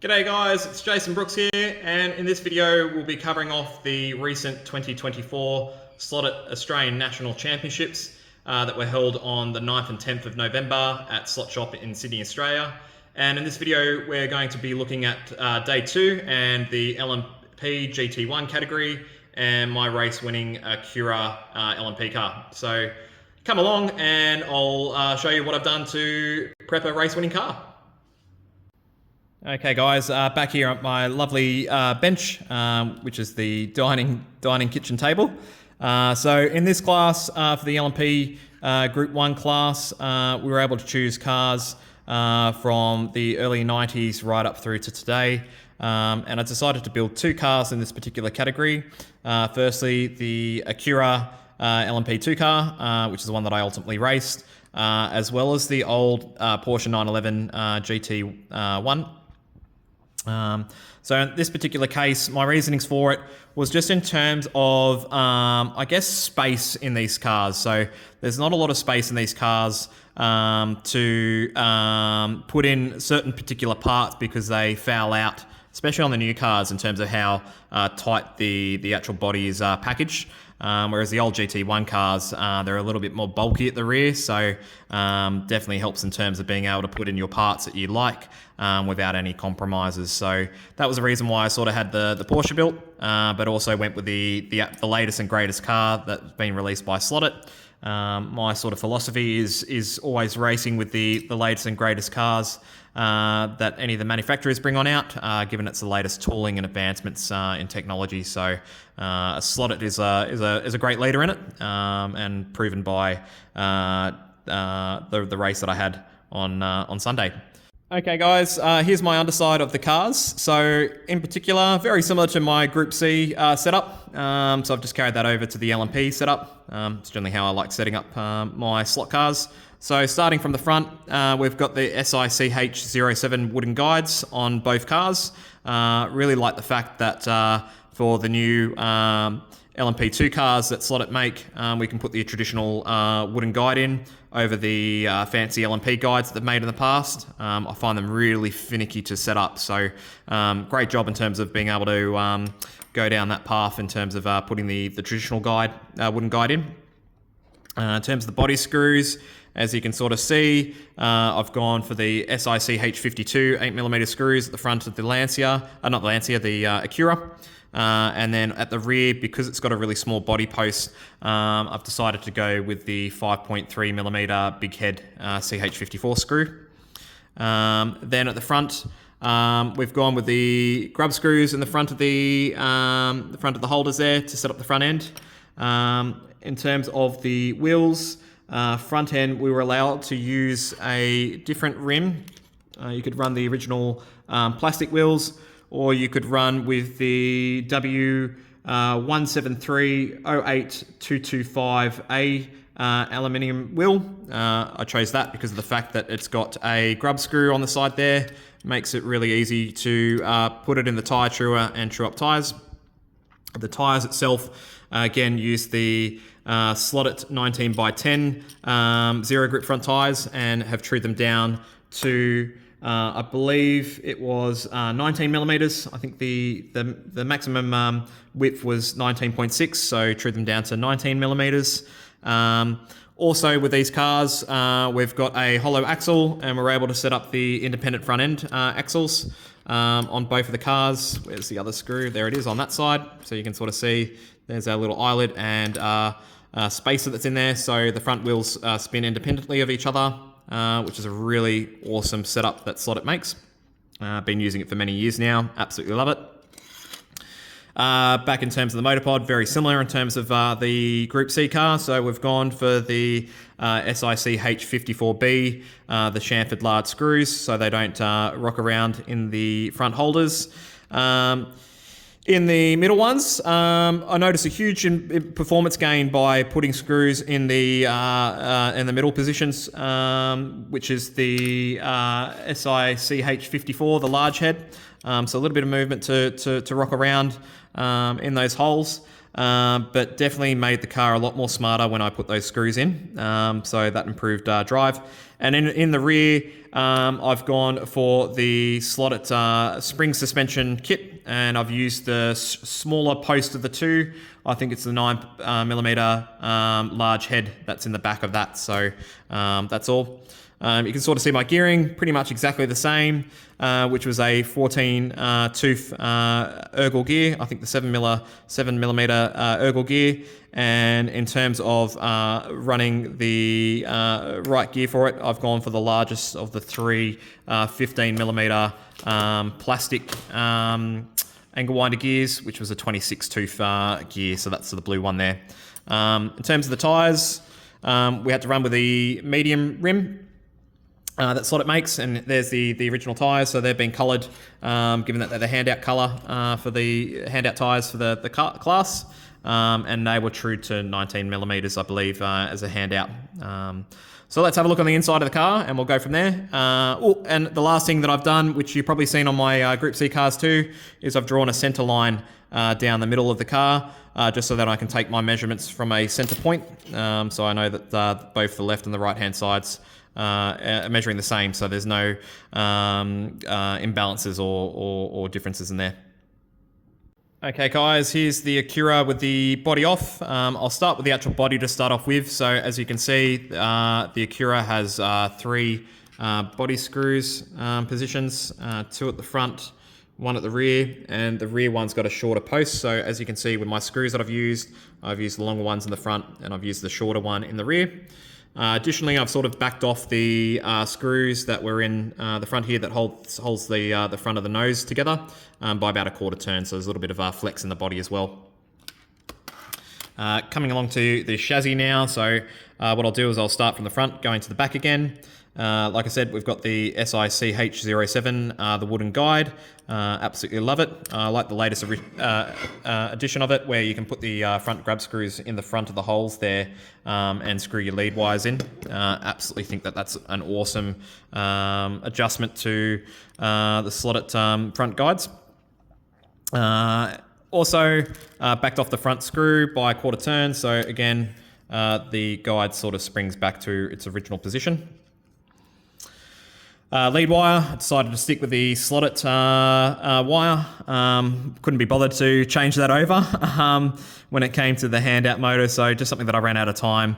G'day guys, it's Jason Brooks here, and in this video we'll be covering off the recent 2024 Slot.It Australian National Championships that were held on the 9th and 10th of November at Slot Shop in Sydney, Australia. And in this video we're going to be looking at day 2 and the LMP GT1 category and my race winning Acura LMP car. So come along and I'll show you what I've done to prep a race winning car. Okay guys, back here at my lovely bench, which is the dining kitchen table. So in this class, for the LMP Group 1 class, we were able to choose cars from the early 90s right up through to today. And I decided to build 2 cars in this particular category. Firstly, the Acura LMP2 car, which is the one that I ultimately raced, as well as the old Porsche 911 GT1. So in this particular case, my reasonings for it was just in terms of, I guess, space in these cars. So there's not a lot of space in these cars to put in certain particular parts because they foul out, especially on the new cars in terms of how tight the actual body is packaged. Whereas the old GT1 cars, they're a little bit more bulky at the rear, so definitely helps in terms of being able to put in your parts that you like without any compromises. So that was the reason why I sort of had the Porsche built, but also went with the latest and greatest car that's been released by Slot.It. My sort of philosophy is always racing with the latest and greatest cars that any of the manufacturers bring on out, given it's the latest tooling and advancements in technology. So Slot.It is a great leader in it, and proven by the race that I had on Sunday. Okay guys, here's my underside of the cars. So in particular, very similar to my Group C setup. So I've just carried that over to the LMP setup. It's generally how I like setting up my slot cars. So starting from the front, we've got the SICH-07 wooden guides on both cars. Really like the fact that for the new LMP2 cars that Slot.It make, we can put the traditional wooden guide in over the fancy LMP guides that they've made in the past. I find them really finicky to set up, so great job in terms of being able to go down that path in terms of putting the traditional guide, wooden guide in. In terms of the body screws, as you can sort of see, I've gone for the SICH-52 8mm screws at the front of the Lancia, not the Lancia, the Acura. And then at the rear, because it's got a really small body post, I've decided to go with the 5.3mm big head CH54 screw. Then at the front, we've gone with the grub screws in the front of the holders there to set up the front end. In terms of the wheels, front end, we were allowed to use a different rim. You could run the original plastic wheels, or you could run with the W173-08225A aluminium wheel. I chose that because of the fact that it's got a grub screw on the side there. Makes it really easy to put it in the tyre truer and true up tyres. The tyres itself, again, use the Slot.It 19x10 zero grip front tyres and have trued them down to I believe it was 19mm. I think the maximum width was 19.6, so trued them down to 19mm. Also with these cars, we've got a hollow axle, and we're able to set up the independent front end axles on both of the cars. Where's the other screw? There it is on that side. So you can sort of see there's our little eyelet and spacer that's in there. So the front wheels spin independently of each other, which is a really awesome setup that Slot.It makes. Been using it for many years now. Absolutely love it. Back in terms of the motor pod, very similar in terms of the Group C car. So we've gone for the SICH-54B, the chamfered large screws, so they don't rock around in the front holders. In the middle ones, I noticed a huge performance gain by putting screws in the middle positions, which is the SICH-54, the large head. So a little bit of movement to rock around in those holes. but definitely made the car a lot more smarter when I put those screws in. So that improved drive. And in the rear, I've gone for the Slot.It spring suspension kit, and I've used the smaller post of the two. I think it's the 9mm large head that's in the back of that. So that's all. You can sort of see my gearing, pretty much exactly the same, which was a 14 tooth Ergel gear. I think the 7mm Ergel gear. And in terms of running the right gear for it, I've gone for the largest of the three 15mm plastic angle winder gears, which was a 26 tooth gear. So that's the blue one there. In terms of the tyres, we had to run with the medium rim that Slot.It makes, and there's the original tyres, so they've been coloured, given that they're the handout colour for the handout tyres for the class, and they were true to 19mm, I believe, as a handout. So let's have a look on the inside of the car, and we'll go from there. And the last thing that I've done, which you've probably seen on my Group C cars too, is I've drawn a centre line down the middle of the car, just so that I can take my measurements from a centre point. So I know that both the left and the right-hand sides are measuring the same, so there's no imbalances or differences in there. Okay guys, here's the Acura with the body off. I'll start with the actual body to start off with. So as you can see, the Acura has three body screws positions, two at the front, one at the rear, and the rear one's got a shorter post. So as you can see with my screws that I've used the longer ones in the front, and I've used the shorter one in the rear. Additionally, I've sort of backed off the screws that were in the front here that holds the front of the nose together by about a quarter turn, so there's a little bit of flex in the body as well. Coming along to the chassis now, so what I'll do is I'll start from the front, going to the back again. Like I said, we've got the SICH07, the wooden guide. Absolutely love it. I like the latest edition of it, where you can put the front grab screws in the front of the holes there and screw your lead wires in. Absolutely think that that's an awesome adjustment to the Slot.It front guides. Also, backed off the front screw by a quarter turn, so again, the guide sort of springs back to its original position. Lead wire, I decided to stick with the Slot.It wire. Couldn't be bothered to change that over when it came to the handout motor, so just something that I ran out of time,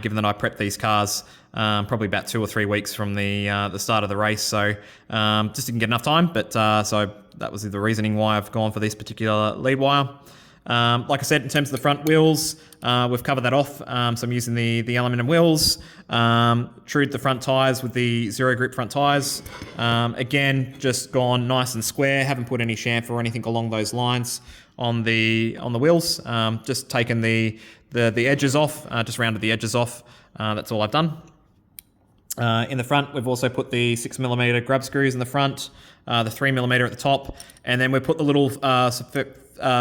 given that I prepped these cars probably about 2 or 3 weeks from the start of the race, so just didn't get enough time, but so that was the reasoning why I've gone for this particular lead wire. Like I said, in terms of the front wheels, we've covered that off. So I'm using the aluminium wheels, trued the front tyres with the zero grip front tyres. Again, just gone nice and square. Haven't put any chamfer or anything along those lines on the wheels. Just taken the edges off, just rounded the edges off. That's all I've done. In the front, we've also put the 6mm grub screws in the front, the 3mm at the top, and then we put the little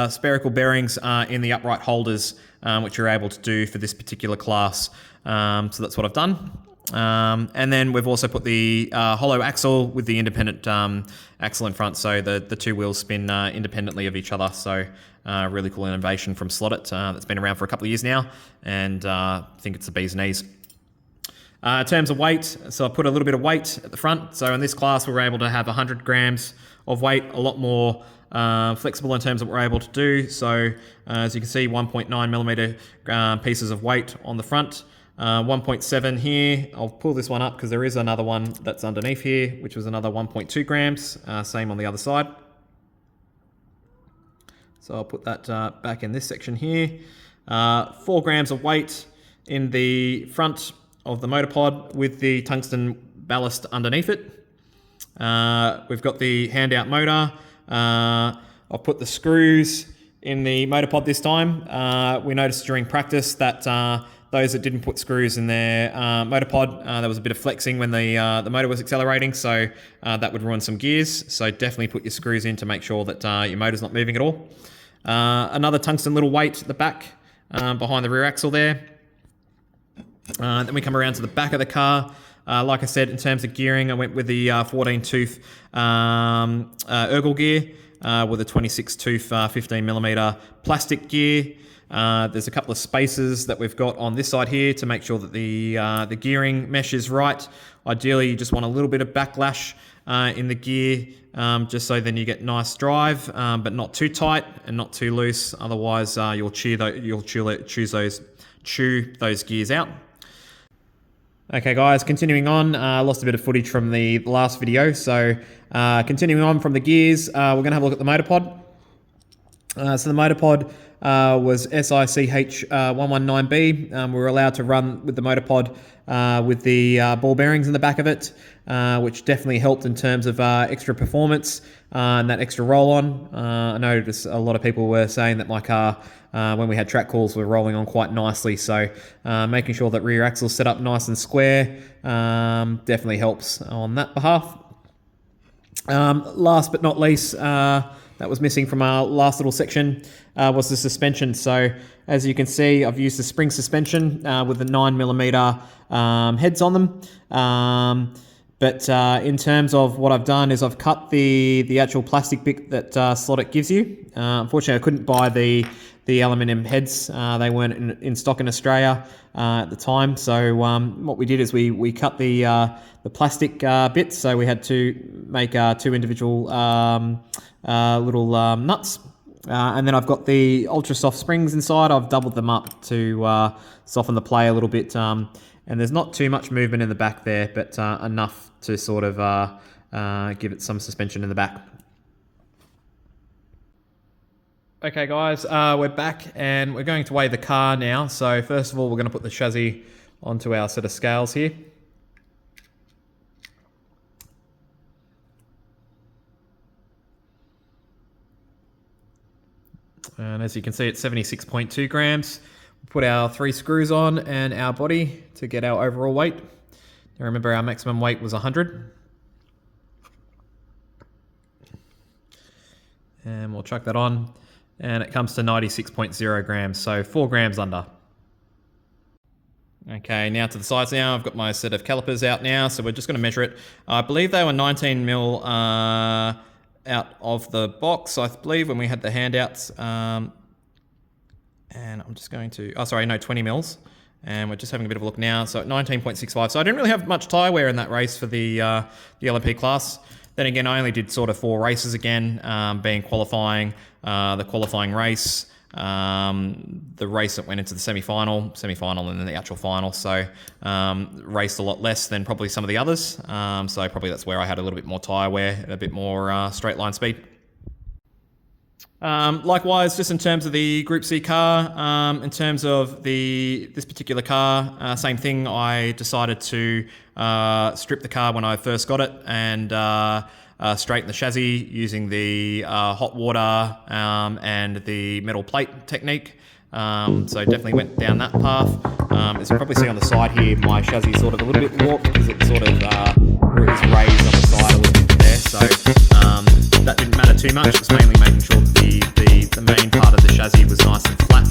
spherical bearings in the upright holders, which you're able to do for this particular class. So that's what I've done. And then we've also put the hollow axle with the independent axle in front, so the two wheels spin independently of each other. So really cool innovation from Slot.It that's been around for a couple of years now, and I think it's the bee's knees. In terms of weight, so I put a little bit of weight at the front. So in this class, we were able to have 100 grams of weight, a lot more flexible in terms of what we're able to do. So as you can see, 1.9mm pieces of weight on the front, 1.7 here. I'll pull this one up because there is another one that's underneath here, which was another 1.2 grams, same on the other side. So I'll put that back in this section here. 4 grams of weight in the front of the motor pod with the tungsten ballast underneath it. We've got the handout motor. I've put the screws in the motor pod this time. We noticed during practice that those that didn't put screws in their motor pod, there was a bit of flexing when the motor was accelerating, so that would ruin some gears. So definitely put your screws in to make sure that your motor's not moving at all. Another tungsten little weight at the back behind the rear axle there. Then we come around to the back of the car. Like I said, in terms of gearing, I went with the 14 tooth Ergel gear. with a 26 tooth 15mm plastic gear. There's a couple of spaces that we've got on this side here to make sure that the gearing mesh is right. Ideally, you just want a little bit of backlash in the gear, just so then you get nice drive, but not too tight and not too loose. Otherwise, you'll chew those gears out. Okay guys, continuing on, lost a bit of footage from the last video, so continuing on from the gears, we're going to have a look at the motor pod. So the motor pod was SICH119B. We were allowed to run with the motor pod with the ball bearings in the back of it, which definitely helped in terms of extra performance and that extra roll-on. I noticed a lot of people were saying that my car, when we had track calls, were rolling on quite nicely, so making sure that rear axle's set up nice and square definitely helps on that behalf. Last but not least, that was missing from our last little section was the suspension. So as you can see, I've used the spring suspension with the 9mm heads on them. But in terms of what I've done is I've cut the actual plastic bit that Slot.It gives you. Unfortunately, I couldn't buy the aluminium heads. They weren't in stock in Australia at the time. So what we did is we cut the plastic bits. So we had to make two individual little nuts. And then I've got the ultra soft springs inside. I've doubled them up to soften the play a little bit. And there's not too much movement in the back there, but enough to sort of give it some suspension in the back. Okay guys, we're back and we're going to weigh the car now. So first of all, we're going to put the chassis onto our set of scales here. And as you can see, it's 76.2 grams. We'll put our 3 screws on and our body to get our overall weight. Now remember, our maximum weight was 100. And we'll chuck that on. And it comes to 96.0 grams, so 4 grams under. Okay, now to the sides now. I've got my set of calipers out now, so we're just going to measure it. I believe they were 19mm out of the box, I believe, when we had the handouts. And I'm just going to, 20 mils. And we're just having a bit of a look now. So at 19.65. So I didn't really have much tyre wear in that race for the LMP class. Then again, I only did sort of 4 races again, being qualifying, the qualifying race, the race that went into the semi-final, and then the actual final. So raced a lot less than probably some of the others. So probably that's where I had a little bit more tyre wear, a bit more straight line speed. Likewise, just in terms of the Group C car, in terms of this particular car, same thing. I decided to strip the car when I first got it and straighten the chassis using the hot water and the metal plate technique. So definitely went down that path. As you probably see on the side here, my chassis is sort of a little bit warped because it sort of is raised on the side a little bit there. So that didn't matter too much. It was mainly making sure that the main part of the chassis was nice and flat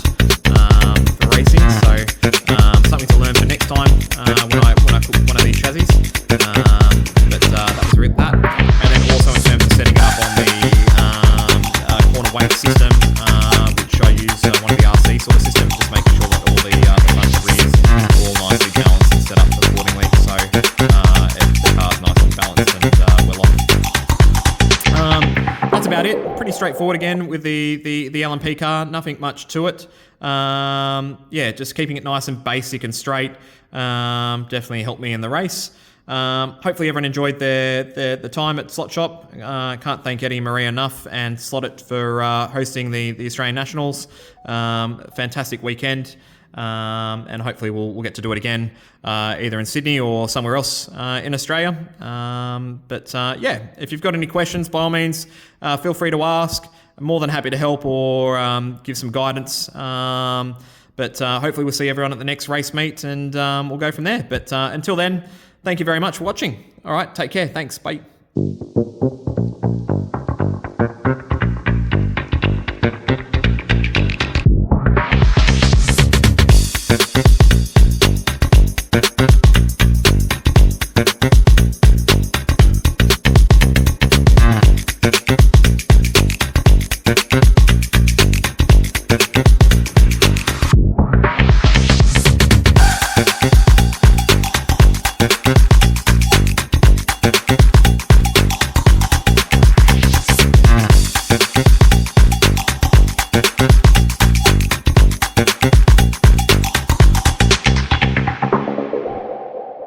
for racing. So something to learn for next time when I cook one of these chassis. But that was with that. And then also in terms of setting it up on the corner weight system, which I use one of the RC sort of systems, just making sure that all the front and rears are all nicely balanced and set up accordingly. So the car's nice and balanced and well off. That's about it. Pretty straightforward again with the LMP car. Nothing much to it. Yeah, just keeping it nice and basic and straight. Definitely helped me in the race. Hopefully everyone enjoyed the time at Slot Shop. Can't thank Eddie and Maria enough and Slot.It for hosting the Australian Nationals. Fantastic weekend. And hopefully we'll get to do it again, either in Sydney or somewhere else in Australia. Yeah, if you've got any questions, by all means, feel free to ask. I'm more than happy to help or give some guidance. Hopefully we'll see everyone at the next race meet and we'll go from there. But until then, thank you very much for watching. All right, take care. Thanks. Bye.